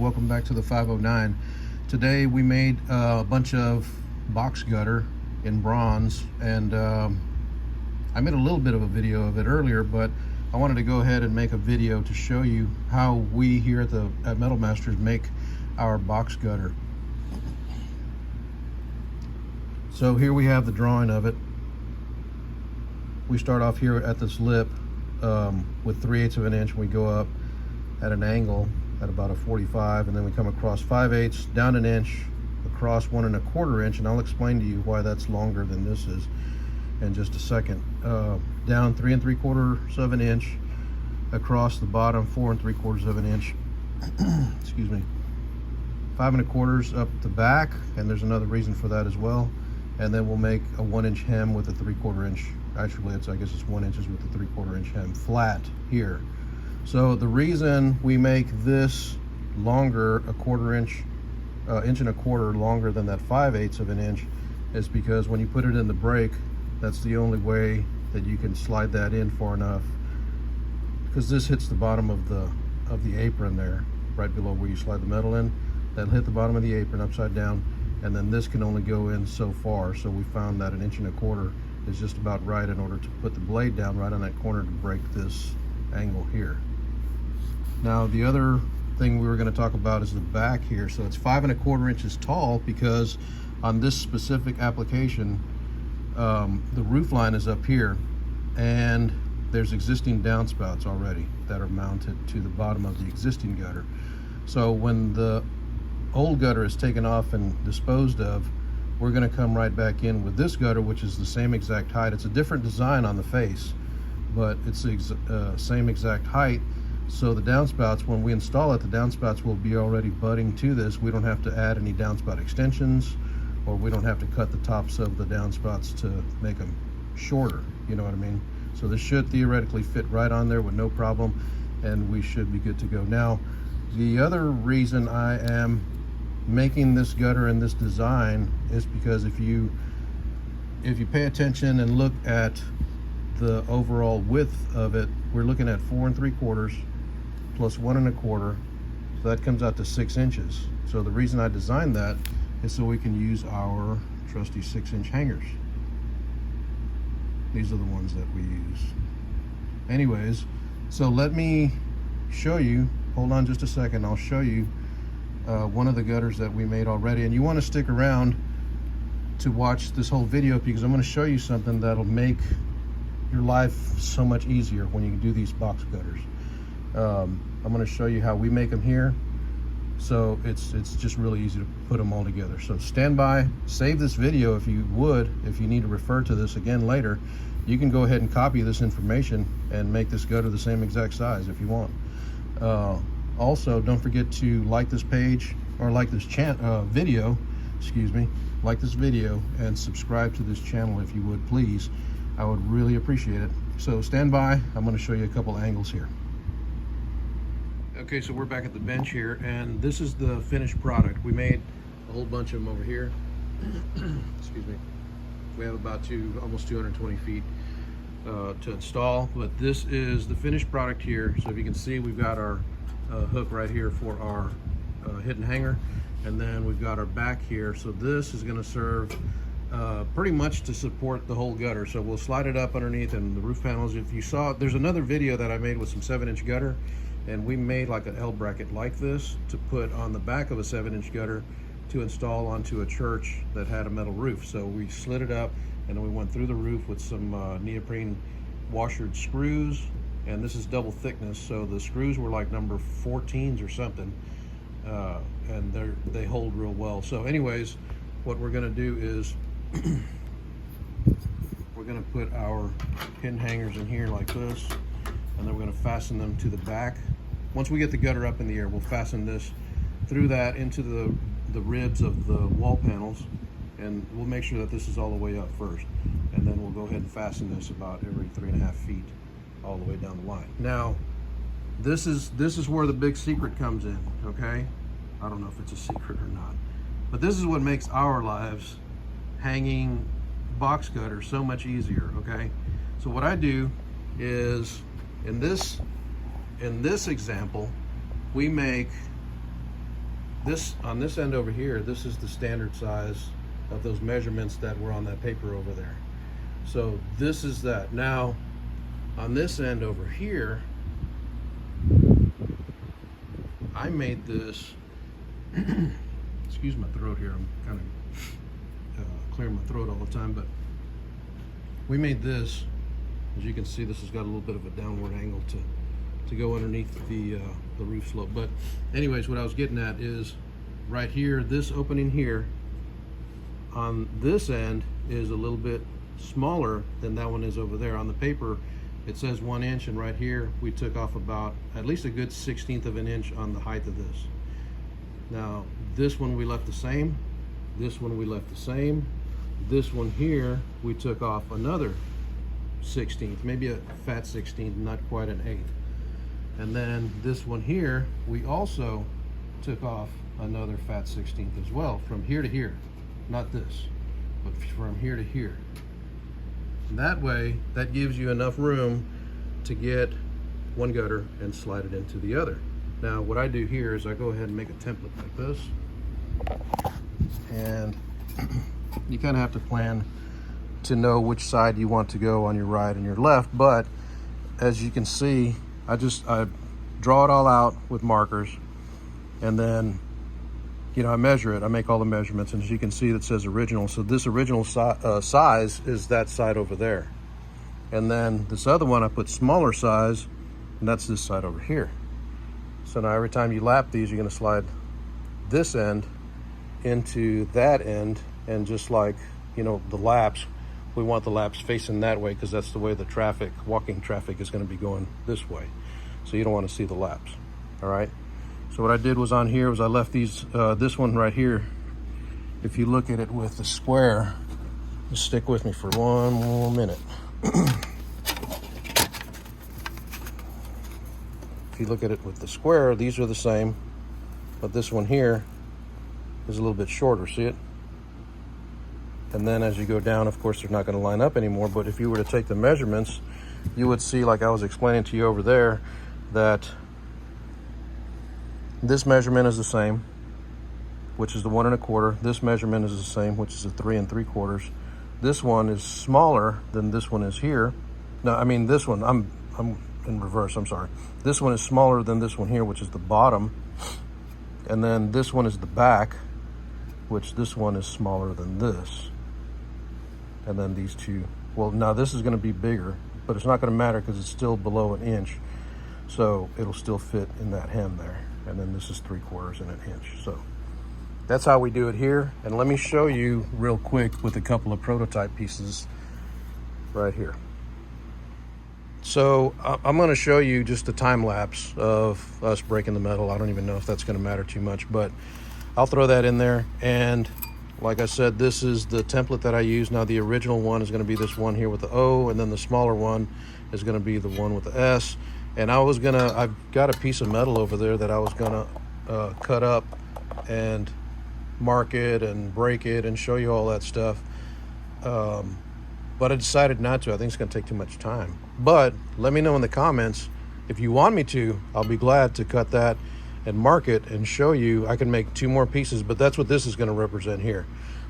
welcome back to the 509. Today we made a bunch of box gutter in bronze, and I made a little bit of a video of it earlier, but I wanted to go ahead and make a video to show you how we here at Metalmaster make our box gutter. So here we have the drawing of it. We start off here at this lip with 3/8 of an inch, and we go up at an angle at about a 45, and then we come across 5/8, down an inch, across 1 1/4 inch, and I'll explain to you why that's longer than this is in just a second. Down 3 3/4 of an inch, across the bottom 4 3/4 of an inch. Excuse me. 5 1/4 up the back, and there's another reason for that as well. And then we'll make a 1 inch hem with a 3/4 inch. Actually, I guess it's 1 inch with a 3/4 inch hem flat here. So the reason we make this longer, a 1/4 inch, 1 1/4 inch longer than that 5/8 of an inch, is because when you put it in the brake, that's the only way that you can slide that in far enough, because this hits the bottom of the apron there, right below where you slide the metal in. That'll hit the bottom of the apron upside down, and then this can only go in so far. So we found that 1 1/4 inch is just about right in order to put the blade down right on that corner to break this angle here. Now the other thing we were going to talk about is the back here. So it's 5 1/4 inches tall because on this specific application, the roof line is up here, and there's existing downspouts already that are mounted to the bottom of the existing gutter. So when the old gutter is taken off and disposed of, we're going to come right back in with this gutter, which is the same exact height. It's a different design on the face, but it's the same exact height. So the downspouts, when we install it, the downspouts will be already butting to this. We don't have to add any downspout extensions, or we don't have to cut the tops of the downspouts to make them shorter, you know what I mean? So this should theoretically fit right on there with no problem, and we should be good to go. Now, the other reason I am making this gutter in this design is because if you pay attention and look at the overall width of it, we're looking at 4 3/4 plus 1 1/4, so that comes out to 6 inches. So the reason I designed that is so we can use our trusty 6-inch hangers. These are the ones that we use. Anyways, so let me show you, hold on just a second, I'll show you one of the gutters that we made already. And you want to stick around to watch this whole video, because I'm going to show you something that'll make your life so much easier when you do these box gutters. I'm going to show you how we make them here. So it's just really easy to put them all together. So stand by, save this video if you would. If you need to refer to this again later, you can go ahead and copy this information and make this gutter the same exact size if you want. Also, don't forget to like this page, or like this video, excuse me, like this video and subscribe to this channel if you would, please. I would really appreciate it. So stand by, I'm going to show you a couple angles here. Okay, so we're back at the bench here, and this is the finished product. We made a whole bunch of them over here. Excuse me. We have about almost 220 feet to install, but this is the finished product here. So if you can see, we've got our hook right here for our hidden hanger, and then we've got our back here. So this is going to serve pretty much to support the whole gutter. So we'll slide it up underneath, and the roof panels, if you saw, there's another video that I made with some 7-inch gutter, and we made like an L bracket like this to put on the back of a 7-inch gutter to install onto a church that had a metal roof. So we slid it up, and then we went through the roof with some neoprene washered screws, and this is double thickness, so the screws were like number 14s or something, and they hold real well. So anyways, what we're going to do is we're going to put our pin hangers in here like this, and then we're going to fasten them to the back. Once we get the gutter up in the air, we'll fasten this through that into the ribs of the wall panels, and we'll make sure that this is all the way up first, and then we'll go ahead and fasten this about every 3.5 feet all the way down the line. Now this is where the big secret comes in, okay? I don't know if it's a secret or not, but this is what makes our lives hanging box gutter so much easier, okay? So what I do is, in this example, we make this, on this end over here, this is the standard size of those measurements that were on that paper over there. So this is that. Now, on this end over here, I made this, excuse my throat here, I'm kind of clearing my throat all the time, but we made this, as you can see, this has got a little bit of a downward angle to go underneath the roof slope. But anyways, what I was getting at is right here, this opening here on this end is a little bit smaller than that one is over there. On the paper it says 1 inch, and right here we took off about at least a good 1/16 of an inch on the height of this. Now this one we left the same, this one we left the same, this one here we took off another 1/16, maybe a fat 1/16, not quite an 1/8. And then this one here we also took off another fat 1/16 as well, from here to here. Not this, but from here to here. And that way, that gives you enough room to get one gutter and slide it into the other. Now what I do here is I go ahead and make a template like this, and you kind of have to plan to know which side you want to go on your right and your left. But as you can see, I draw it all out with markers, and then, you know, I measure it. I make all the measurements, and as you can see, it says original. So this original size is that side over there. And then this other one, I put smaller size, and that's this side over here. So now every time you lap these, you're gonna slide this end into that end, and just like, you know, the laps, we want the laps facing that way because that's the way the traffic, walking traffic, is gonna be going this way. So you don't wanna see the laps, all right? So what I did was on here was I left these, this one right here, if you look at it with the square, just stick with me for one more minute. If you look at it with the square, these are the same, but this one here is a little bit shorter, see it? And then as you go down, of course, they're not gonna line up anymore, but if you were to take the measurements, you would see, like I was explaining to you over there, that this measurement is the same, which is the 1 1/4. This measurement is the same, which is the 3 3/4. This one is smaller than this one is here. No, I mean this one, I'm in reverse, I'm sorry. This one is smaller than this one here, which is the bottom. And then this one is the back, which this one is smaller than this. And then these two, well, now this is gonna be bigger, but it's not gonna matter because it's still below 1 inch. So it'll still fit in that hem there. And then this is 3/4 and 1 inch. So that's how we do it here. And let me show you real quick with a couple of prototype pieces right here. So I'm going to show you just a time lapse of us breaking the metal. I don't even know if that's going to matter too much, but I'll throw that in there. And like I said, this is the template that I use. Now the original one is going to be this one here with the O, and then the smaller one is going to be the one with the S. And I've got a piece of metal over there that I was gonna cut up and mark it and break it and show you all that stuff. But I decided not to. I think it's gonna take too much time. But let me know in the comments if you want me to. I'll be glad to cut that and mark it and show you. I can make 2 more pieces, but that's what this is gonna represent here.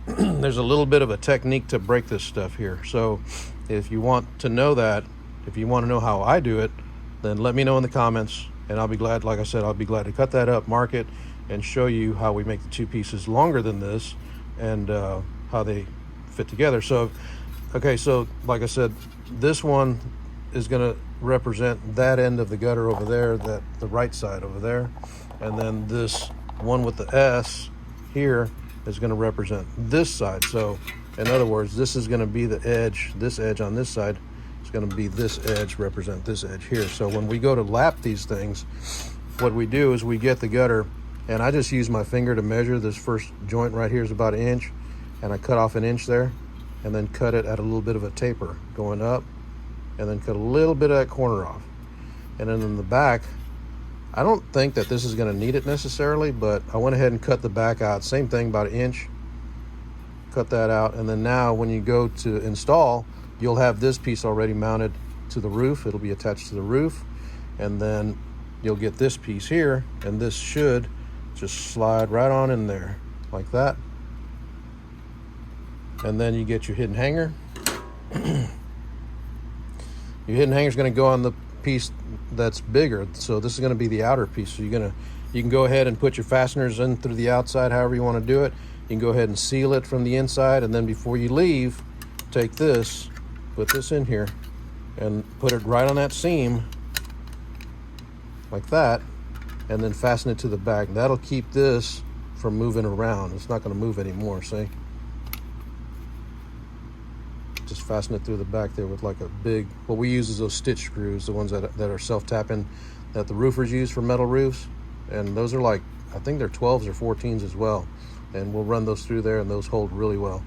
There's a little bit of a technique to break this stuff here. So if you want to know that, if you want to know how I do it, then let me know in the comments, and I'll be glad, like I said, I'll be glad to cut that up, mark it, and show you how we make the 2 pieces longer than this, and how they fit together. So, okay, so like I said, this one is gonna represent that end of the gutter over there, that the right side over there, and then this one with the S here is gonna represent this side. So, in other words, this is gonna be the edge, this edge on this side, it's going to be this edge represent this edge here. So when we go to lap these things, what we do is we get the gutter, and I just use my finger to measure. This first joint right here is about 1 inch, and I cut off 1 inch there, and then cut it at a little bit of a taper going up, and then cut a little bit of that corner off. And then in the back, I don't think that this is going to need it necessarily, but I went ahead and cut the back out. Same thing, about 1 inch. Cut that out, and then now when you go to install, you'll have this piece already mounted to the roof. It'll be attached to the roof, and then you'll get this piece here, and this should just slide right on in there like that. And then you get your hidden hanger. Your hidden hanger is going to go on the piece that's bigger, so this is going to be the outer piece. So you can go ahead and put your fasteners in through the outside, however you want to do it. You can go ahead and seal it from the inside, and then before you leave, take this, put this in here, and put it right on that seam like that, and then fasten it to the back. That'll keep this from moving around. It's not going to move anymore, see? Just fasten it through the back there with like a big, what we use is those stitch screws, the ones that are self-tapping that the roofers use for metal roofs. And those are like, I think they're 12s or 14s as well. And we'll run those through there and those hold really well.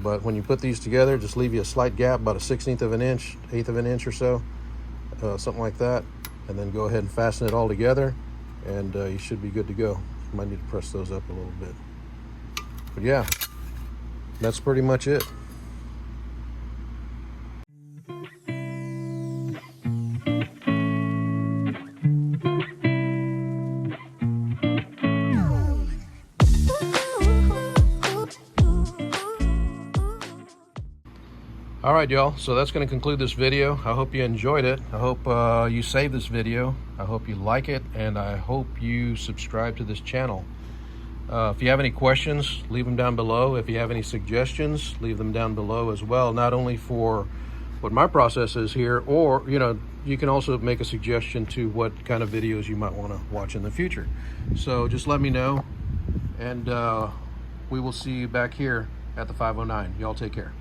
But when you put these together, just leave you a slight gap, about a 1/16 of an inch, 1/8 of an inch or so, something like that. And then go ahead and fasten it all together, and you should be good to go. You might need to press those up a little bit. But yeah, that's pretty much it. All right, y'all, so that's going to conclude this video. I hope you enjoyed it. I hope you saved this video. I hope you like it, and I hope you subscribe to this channel. If you have any questions, leave them down below. If you have any suggestions, leave them down below as well, not only for what my process is here, or you can also make a suggestion to what kind of videos you might want to watch in the future. So just let me know, and we will see you back here at the 509. Y'all take care.